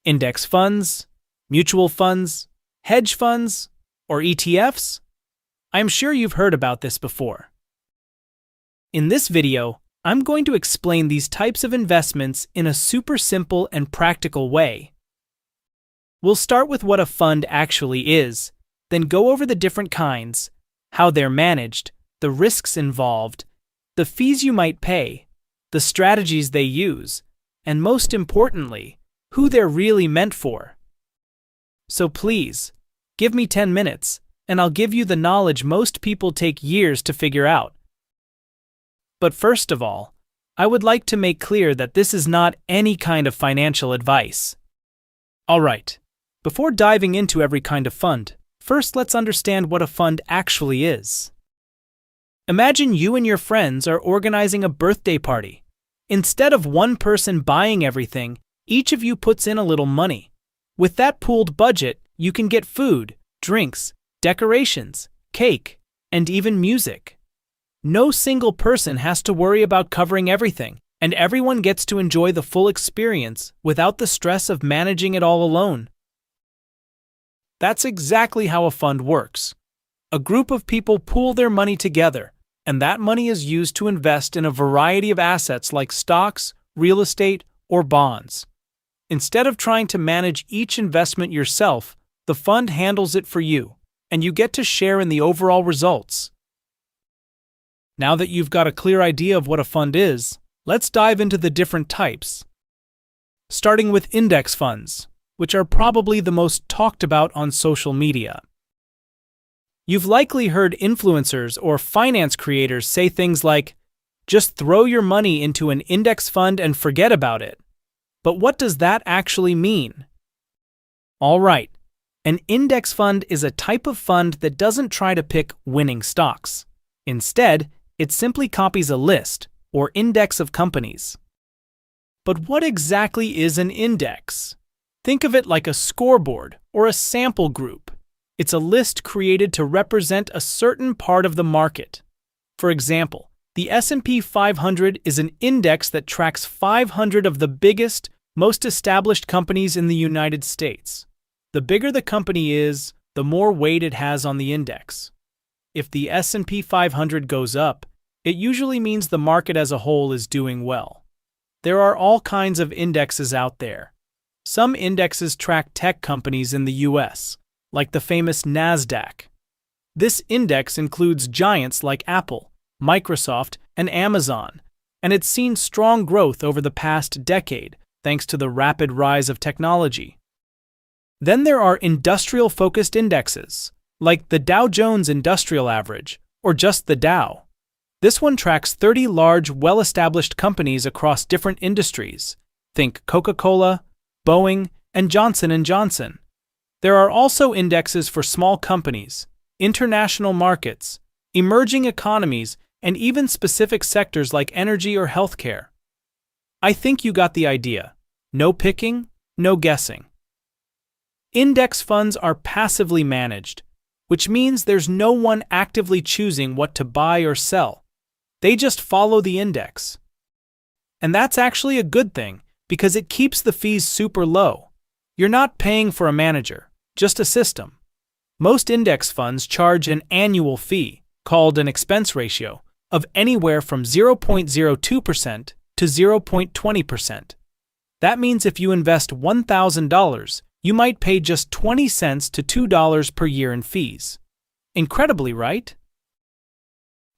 Index funds, mutual funds, hedge funds, or ETFs? I'm sure you've heard about this before. In this video, I'm going to explain these types of investments in a super simple and practical way. We'll start with what a fund actually is, then go over the different kinds, how they're managed, the risks involved, the fees you might pay, the strategies they use, and most importantly, who they're really meant for. So please, give me 10 minutes, and I'll give you the knowledge most people take years to figure out. But first of all, I would like to make clear that this is not any kind of financial advice. Alright, before diving into every kind of fund, first let's understand what a fund actually is. Imagine you and your friends are organizing a birthday party. Instead of one person buying everything, each of you puts in a little money. With that pooled budget, you can get food, drinks, decorations, cake, and even music. No single person has to worry about covering everything, and everyone gets to enjoy the full experience without the stress of managing it all alone. That's exactly how a fund works. A group of people pool their money together, and that money is used to invest in a variety of assets like stocks, real estate, or bonds. Instead of trying to manage each investment yourself, the fund handles it for you, and you get to share in the overall results. Now that you've got a clear idea of what a fund is, let's dive into the different types. Starting with index funds, which are probably the most talked about on social media. You've likely heard influencers or finance creators say things like, "Just throw your money into an index fund and forget about it." But what does that actually mean? All right, an index fund is a type of fund that doesn't try to pick winning stocks. Instead, it simply copies a list or index of companies. But what exactly is an index? Think of it like a scoreboard or a sample group. It's a list created to represent a certain part of the market. For example, the S&P 500 is an index that tracks 500 of the biggest, most established companies in the United States. The bigger the company is, the more weight it has on the index. If the S&P 500 goes up, it usually means the market as a whole is doing well. There are all kinds of indexes out there. Some indexes track tech companies in the US, like the famous NASDAQ. This index includes giants like Apple, Microsoft, and Amazon, and it's seen strong growth over the past decade thanks to the rapid rise of technology. Then there are industrial-focused indexes, like the Dow Jones Industrial Average, or just the Dow. This one tracks 30 large, well-established companies across different industries. Think Coca-Cola, Boeing, and Johnson & Johnson. There are also indexes for small companies, international markets, emerging economies, and even specific sectors like energy or healthcare. I think you got the idea. No picking, no guessing. Index funds are passively managed, which means there's no one actively choosing what to buy or sell. They just follow the index. And that's actually a good thing, because it keeps the fees super low. You're not paying for a manager, just a system. Most index funds charge an annual fee, called an expense ratio, of anywhere from 0.02% to 0.20%. That means if you invest $1,000, you might pay just 20 cents to $2 per year in fees. Incredibly, right?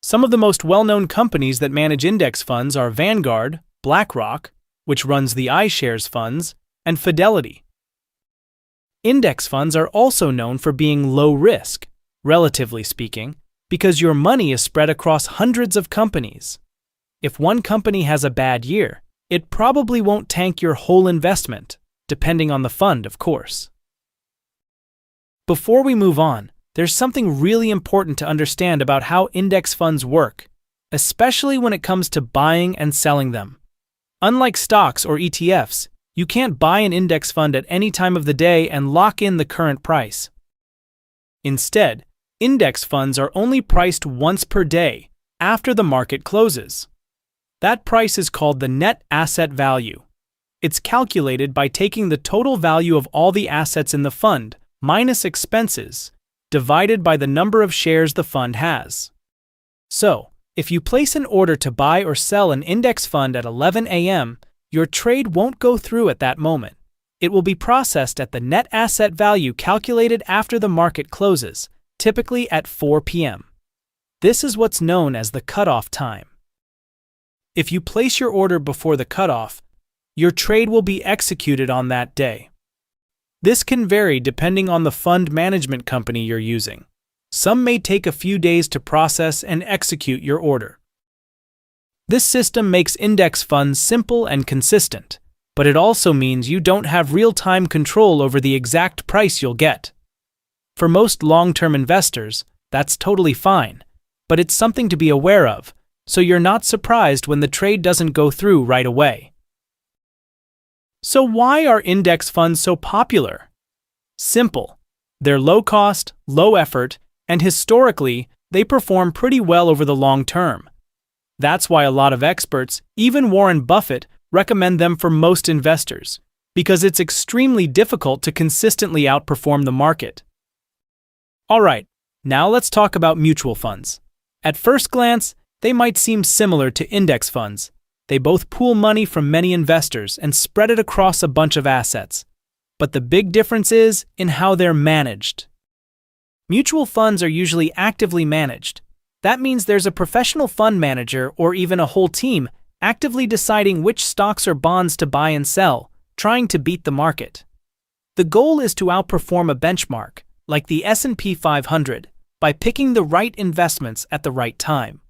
Some of the most well-known companies that manage index funds are Vanguard, BlackRock, which runs the iShares funds, and Fidelity. Index funds are also known for being low risk, relatively speaking, because your money is spread across hundreds of companies. If one company has a bad year, it probably won't tank your whole investment, depending on the fund, of course. Before we move on, there's something really important to understand about how index funds work, especially when it comes to buying and selling them. Unlike stocks or ETFs, you can't buy an index fund at any time of the day and lock in the current price. Instead, index funds are only priced once per day, after the market closes. That price is called the net asset value. It's calculated by taking the total value of all the assets in the fund, minus expenses, divided by the number of shares the fund has. So, if you place an order to buy or sell an index fund at 11 a.m., your trade won't go through at that moment. It will be processed at the net asset value calculated after the market closes, typically at 4 p.m. This is what's known as the cutoff time. If you place your order before the cutoff, your trade will be executed on that day. This can vary depending on the fund management company you're using. Some may take a few days to process and execute your order. This system makes index funds simple and consistent, but it also means you don't have real-time control over the exact price you'll get. For most long-term investors, that's totally fine, but it's something to be aware of, so you're not surprised when the trade doesn't go through right away. So why are index funds so popular? Simple. They're low cost, low effort, and historically, they perform pretty well over the long term. That's why a lot of experts, even Warren Buffett, recommend them for most investors, because it's extremely difficult to consistently outperform the market. Alright, now let's talk about mutual funds. At first glance, they might seem similar to index funds. They both pool money from many investors and spread it across a bunch of assets. But the big difference is in how they're managed. Mutual funds are usually actively managed. That means there's a professional fund manager or even a whole team actively deciding which stocks or bonds to buy and sell, trying to beat the market. The goal is to outperform a benchmark, like the S&P 500, by picking the right investments at the right time.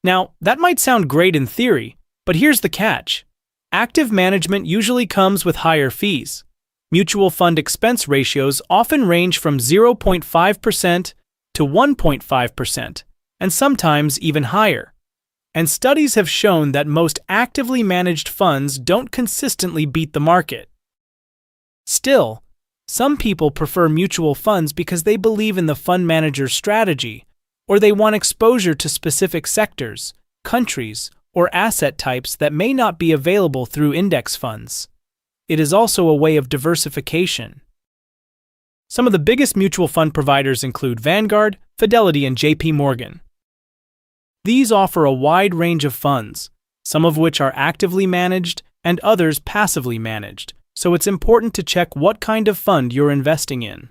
Now, that might sound great in theory, but here's the catch. Active management usually comes with higher fees. Mutual fund expense ratios often range from 0.5% to 1.5%, and sometimes even higher. And studies have shown that most actively managed funds don't consistently beat the market. Still, some people prefer mutual funds because they believe in the fund manager's strategy, or they want exposure to specific sectors, countries, or asset types that may not be available through index funds. It is also a way of diversification. Some of the biggest mutual fund providers include Vanguard, Fidelity, and JP Morgan. These offer a wide range of funds, some of which are actively managed and others passively managed, so it's important to check what kind of fund you're investing in.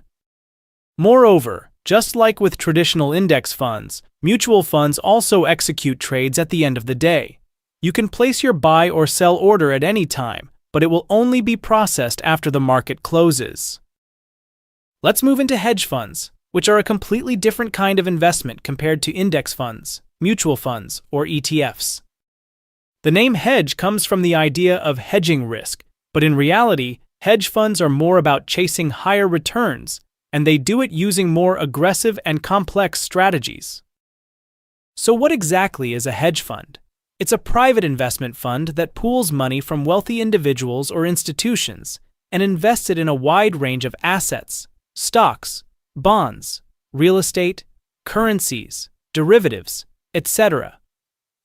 Moreover, just like with traditional index funds, mutual funds also execute trades at the end of the day. You can place your buy or sell order at any time, but it will only be processed after the market closes. Let's move into hedge funds, which are a completely different kind of investment compared to index funds, mutual funds, or ETFs. The name hedge comes from the idea of hedging risk, but in reality, hedge funds are more about chasing higher returns, and they do it using more aggressive and complex strategies. So what exactly is a hedge fund? It's a private investment fund that pools money from wealthy individuals or institutions and invests it in a wide range of assets, stocks, bonds, real estate, currencies, derivatives, etc.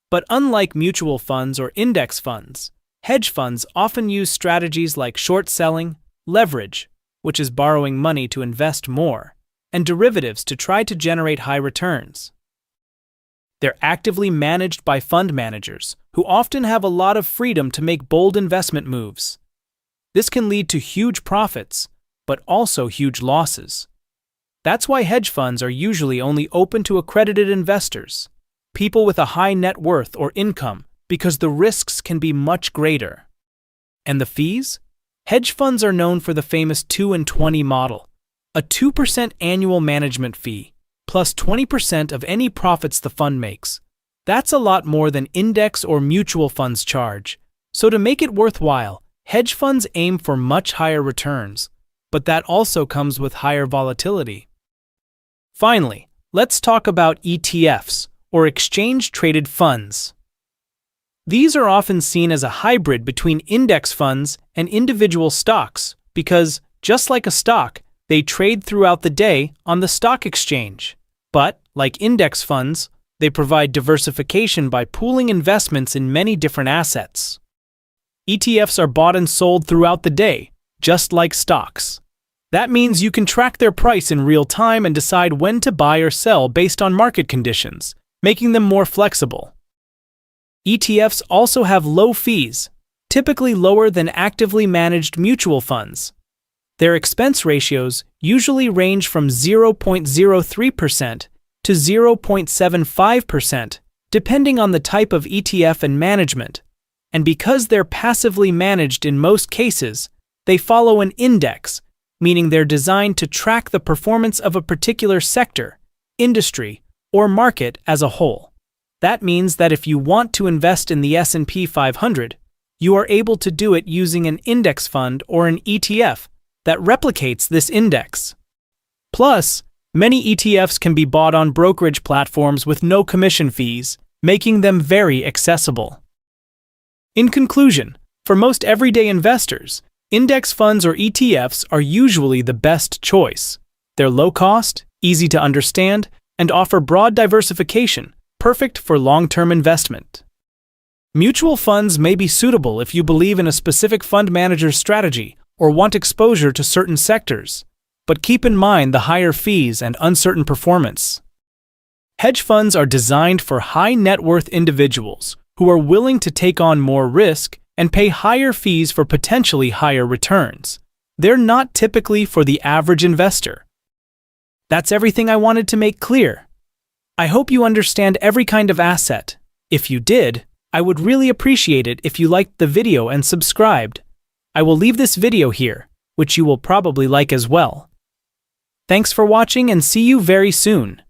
But unlike mutual funds or index funds, hedge funds often use strategies like short selling, leverage, which is borrowing money to invest more, and derivatives to try to generate high returns. They're actively managed by fund managers, who often have a lot of freedom to make bold investment moves. This can lead to huge profits, but also huge losses. That's why hedge funds are usually only open to accredited investors, people with a high net worth or income, because the risks can be much greater. And the fees? Hedge funds are known for the famous 2 and 20 model, a 2% annual management fee, plus 20% of any profits the fund makes. That's a lot more than index or mutual funds charge. So to make it worthwhile, hedge funds aim for much higher returns, but that also comes with higher volatility. Finally, let's talk about ETFs, or exchange-traded funds. These are often seen as a hybrid between index funds and individual stocks because, just like a stock, they trade throughout the day on the stock exchange. But, like index funds, they provide diversification by pooling investments in many different assets. ETFs are bought and sold throughout the day, just like stocks. That means you can track their price in real time and decide when to buy or sell based on market conditions, making them more flexible. ETFs also have low fees, typically lower than actively managed mutual funds. Their expense ratios usually range from 0.03% to 0.75%, depending on the type of ETF and management. And because they're passively managed in most cases, they follow an index, meaning they're designed to track the performance of a particular sector, industry, or market as a whole. That means that if you want to invest in the S&P 500, you are able to do it using an index fund or an ETF that replicates this index. Plus, many ETFs can be bought on brokerage platforms with no commission fees, making them very accessible. In conclusion, for most everyday investors, index funds or ETFs are usually the best choice. They're low cost, easy to understand, and offer broad diversification, perfect for long-term investment. Mutual funds may be suitable if you believe in a specific fund manager's strategy or want exposure to certain sectors, but keep in mind the higher fees and uncertain performance. Hedge funds are designed for high net worth individuals who are willing to take on more risk and pay higher fees for potentially higher returns. They're not typically for the average investor. That's everything I wanted to make clear. I hope you understand every kind of asset. If you did, I would really appreciate it if you liked the video and subscribed. I will leave this video here, which you will probably like as well. Thanks for watching and see you very soon.